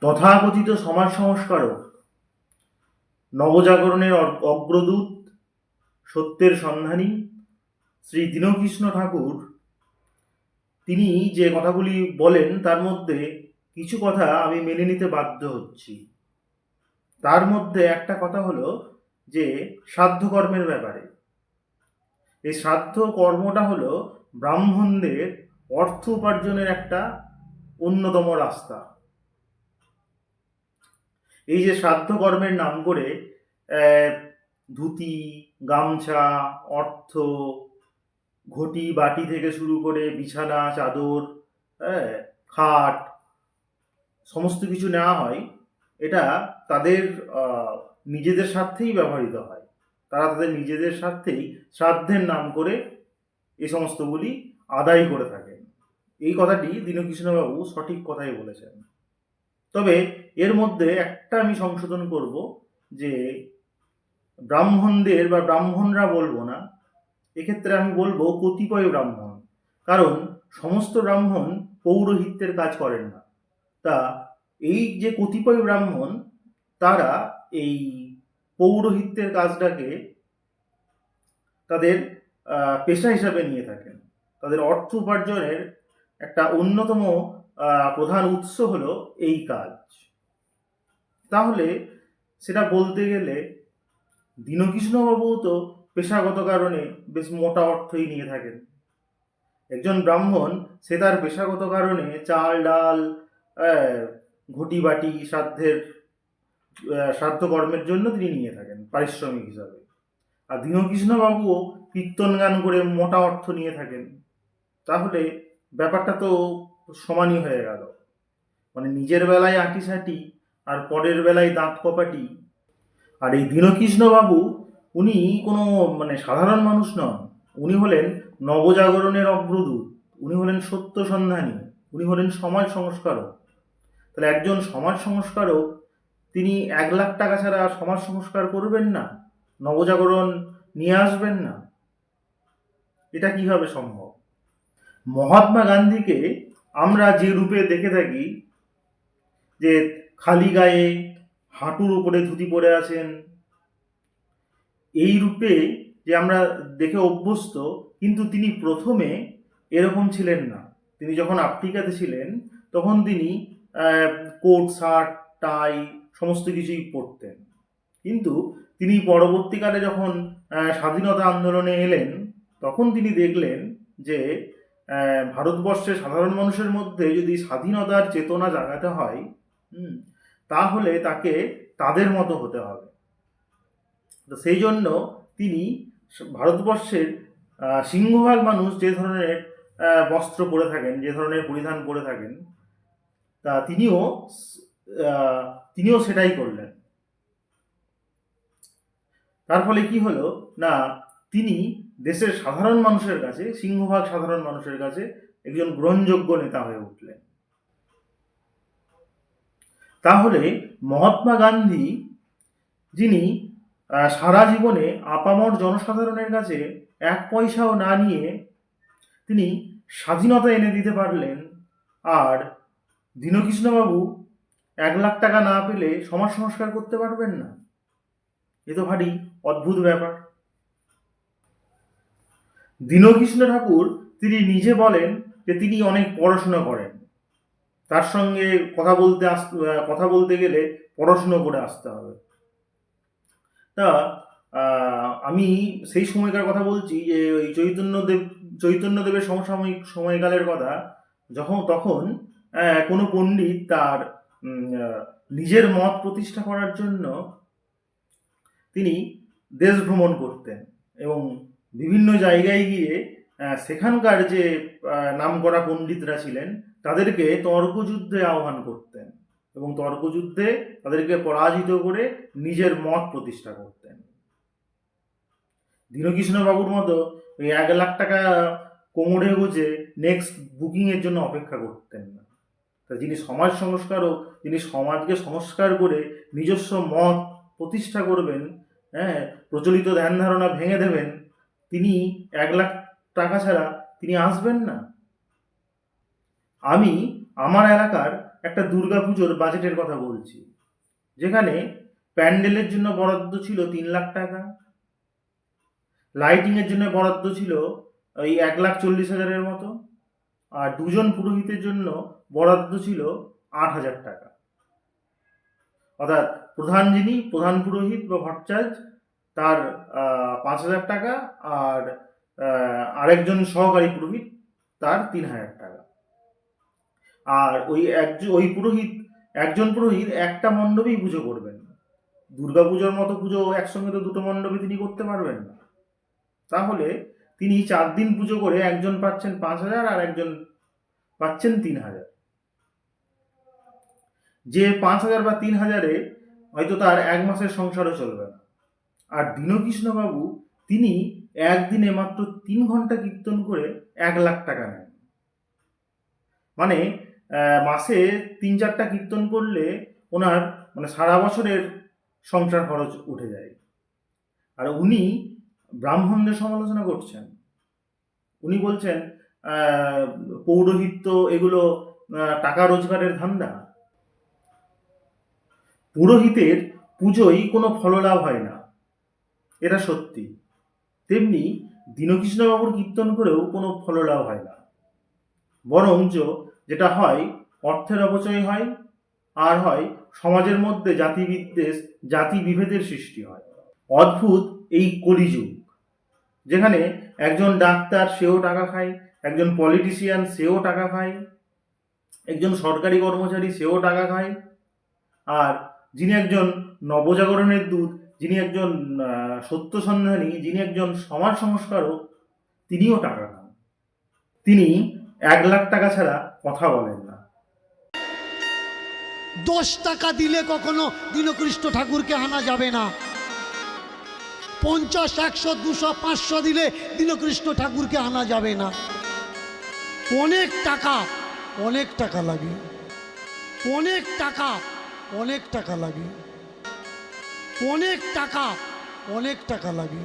তথাকথিত সমাজ সংস্কারক, নবজাগরণের অগ্রদূত, সত্যের সন্ধানী শ্রী দীনকৃষ্ণ ঠাকুর তিনি যে কথাগুলি বলেন তার মধ্যে কিছু কথা আমি মেনে নিতে বাধ্য হচ্ছি। তার মধ্যে একটা কথা হলো যে শ্রাদ্ধ কর্মের ব্যাপারে। এই শ্রাদ্ধ কর্মটা হলো ব্রাহ্মণদের অর্থ উপার্জনের একটা অন্যতম রাস্তা। এই যে শ্রাদ্ধ কর্মের নাম করে ধুতি, গামছা, অর্থ, ঘটি বাটি থেকে শুরু করে বিছানা, চাদর, হ্যাঁ, খাট, সমস্ত কিছু নেওয়া হয়, এটা তাদের নিজেদের স্বার্থেই ব্যবহৃত হয়। তারা তাদের নিজেদের স্বার্থেই শ্রাদ্ধের নাম করে এই সমস্তগুলি আদায় করে থাকেন। এই কথাটি দীনকৃষ্ণবাবু সঠিক কথাই বলেছেন। তবে এর মধ্যে একটা আমি সংশোধন করব যে ব্রাহ্মণদের বা ব্রাহ্মণরা বলবো না, এক্ষেত্রে আমি বলবো কতিপয় ব্রাহ্মণ। কারণ সমস্ত ব্রাহ্মণ পৌরোহিত্যের কাজ করেন না। তা এই যে কতিপয় ব্রাহ্মণ, তারা এই পৌরোহিত্যের কাজটাকে তাদের পেশা হিসাবে নিয়ে থাকেন। তাদের অর্থ উপার্জনের একটা অন্যতম প্রধান উৎস হলো এই কাজ। তাহলে সেটা বলতে গেলে দীনকৃষ্ণবাবুও তো পেশাগত কারণে বেশ মোটা অর্থই নিয়ে থাকেন। একজন ব্রাহ্মণ সে তার পেশাগত কারণে চাল ডাল, ঘটি বাটি শ্রাদ্ধ কর্মের জন্য তিনি নিয়ে থাকেন পারিশ্রমিক হিসাবে। আর দীনকৃষ্ণবাবুও কীর্তন গান করে মোটা অর্থ নিয়ে থাকেন। তাহলে ব্যাপারটা তো সমানই হয়ে গেল। মানে নিজের বেলায় আঁটিসাঁটি আর পরের বেলায় দাঁত কপাটি। আর এই দীনকৃষ্ণবাবু উনি কোনো সাধারণ মানুষ নন। উনি হলেন নবজাগরণের অগ্রদূত, উনি হলেন সত্য সন্ধানী, উনি হলেন সমাজ সংস্কারক। তাহলে একজন সমাজ সংস্কারক তিনি 1,00,000 টাকা ছাড়া সমাজ সংস্কার করবেন না, নবজাগরণ নিয়ে আসবেন না? এটা কিভাবে সম্ভব? মহাত্মা গান্ধীকে আমরা যে রূপে দেখে থাকি, যে খালি গায়ে হাঁটুর উপরে ধুতি পরে আছেন, এই রূপে যে আমরা দেখে অভ্যস্ত, কিন্তু তিনি প্রথমে এরকম ছিলেন না। তিনি যখন আফ্রিকাতে ছিলেন তখন তিনি কোট শার্ট টাই সমস্ত কিছুই পরতেন। কিন্তু তিনি পরবর্তীকালে যখন স্বাধীনতা আন্দোলনে এলেন, তখন তিনি দেখলেন যে ভারতবর্ষের সাধারণ মানুষের মধ্যে যদি স্বাধীনতার চেতনা জাগাতে হয়, তাহলে তাকে তাদের মতো হতে হবে। তো সেই জন্য তিনি ভারতবর্ষের সিংহভাগ মানুষ যে ধরনের বস্ত্র পরে থাকেন, যে ধরনের পরিধান করে থাকেন, তা তিনিও সেটাই করলেন। তার ফলে কি হলো না, তিনি দেশের সাধারণ মানুষের কাছে, সিংহভাগ সাধারণ মানুষের কাছে একজন গ্রহণযোগ্য নেতা হয়ে উঠলেন। তাহলে মহাত্মা গান্ধী, যিনি সারা জীবনে আপামর জনসাধারণের কাছে 1 পয়সাও না নিয়ে তিনি স্বাধীনতা এনে দিতে পারলেন, আর দীনকৃষ্ণবাবু 1,00,000 টাকা না পেলে সমাজ সংস্কার করতে পারবেন না? এ তো ভারী অদ্ভুত ব্যাপার। দীনকৃষ্ণ ঠাকুর তিনি নিজে বলেন যে তিনি অনেক পড়াশোনা করেন, তার সঙ্গে কথা বলতে গেলে পড়াশুনো করে আসতে হবে। তা আমি সেই সময়কার কথা বলছি, যে ওই চৈতন্যদেবের সমসাময়িক সময়কালের কথা। তখন কোনো পণ্ডিত তার নিজের মত প্রতিষ্ঠা করার জন্য তিনি দেশ ভ্রমণ করতেন এবং বিভিন্ন জায়গায় গিয়ে সেখানকার যে নামকরা পণ্ডিতরা ছিলেন তাদেরকে তর্কযুদ্ধে আহ্বান করতেন এবং তর্কযুদ্ধে তাদেরকে পরাজিত করে নিজের মত প্রতিষ্ঠা করতেন। দীনকৃষ্ণবাবুর মতো ওই 1,00,000 টাকা কোমরে গুঁজে নেক্সট বুকিংয়ের জন্য অপেক্ষা করতেন না। তা যিনি সমাজ সংস্কারক, যিনি সমাজকে সংস্কার করে নিজস্ব মত প্রতিষ্ঠা করবেন, প্রচলিত ধ্যান ধারণা ভেঙে দেবেন, তিনি 1,00,000 টাকা ছাড়া তিনি আসবেন না। আমি আমার এলাকার একটা দুর্গাপুজোর বাজেটের কথা বলছি, যেখানে প্যান্ডেলের জন্য বরাদ্দ ছিল 3 লাখ টাকা, লাইটিংয়ের জন্য বরাদ্দ ছিল ওই 1,40,000-এর মতো, আর দুজন পুরোহিতের জন্য বরাদ্দ ছিল 8,000 টাকা। অর্থাৎ প্রধান পুরোহিত বা ভট্টাচার্য তার 5,000 টাকা, আর আরেকজন সহকারী পুরোহিত তার 3,000 টাকা। আর একজন পুরোহিত একটা মণ্ডপেই পুজো করবেন। দুর্গাপুজোর মতো পুজো একসঙ্গে তো দুটো মণ্ডপে তিনি করতে পারবেন না। তাহলে তিনি 4 দিন পুজো করে একজন পাচ্ছেন 5,000 আর একজন পাচ্ছেন 3,000। যে 5,000 বা 3,000-এ হয়তো তার 1 মাসের সংসারও চলবে না। আর দীনকৃষ্ণবাবু তিনি একদিনে মাত্র 3 ঘন্টা কীর্তন করে 1,00,000 টাকা নেন। মানে মাসে 3-4টা কীর্তন করলে ওনার মানে সারা বছরের সংসার খরচ উঠে যায়। আর উনি ব্রাহ্মণদের সমালোচনা করছেন। উনি বলছেন পৌরোহিত্য এগুলো টাকা রোজগারের ধান্দা। পুরোহিতের পুজোয় কোনো ফললাভ হয় না, এটা সত্যি। তেমনি দীনকৃষ্ণবাবুর কীর্তন করেও কোনো ফললাভ হয় না, বরঞ্চ যেটা হয় অর্থের অপচয় হয়, আর হয় সমাজের মধ্যে জাতিবিদ্বেষ, জাতি বিভেদের সৃষ্টি হয়। অদ্ভুত এই কলিযুগ, যেখানে একজন ডাক্তার সেও টাকা খায়, একজন পলিটিশিয়ান সেও টাকা খায়, একজন সরকারি কর্মচারী সেও টাকা খায়, আর যিনি একজন নবজাগরণের দূত, যিনি একজন সত্য সন্ধানী, যিনি একজন সমাজ সংস্কারক, তিনিও টাকা খান। তিনি 1,00,000 টাকা ছাড়া কথা বলেন না। 10 টাকা দিলে কখনো দীনকৃষ্ণ ঠাকুরকে আনা যাবে না। 50, 100, 200, 500 দিলে দীনকৃষ্ণ ঠাকুরকে আনা যাবে না। অনেক টাকা লাগে, অনেক টাকা লাগে, অনেক টাকা লাগে।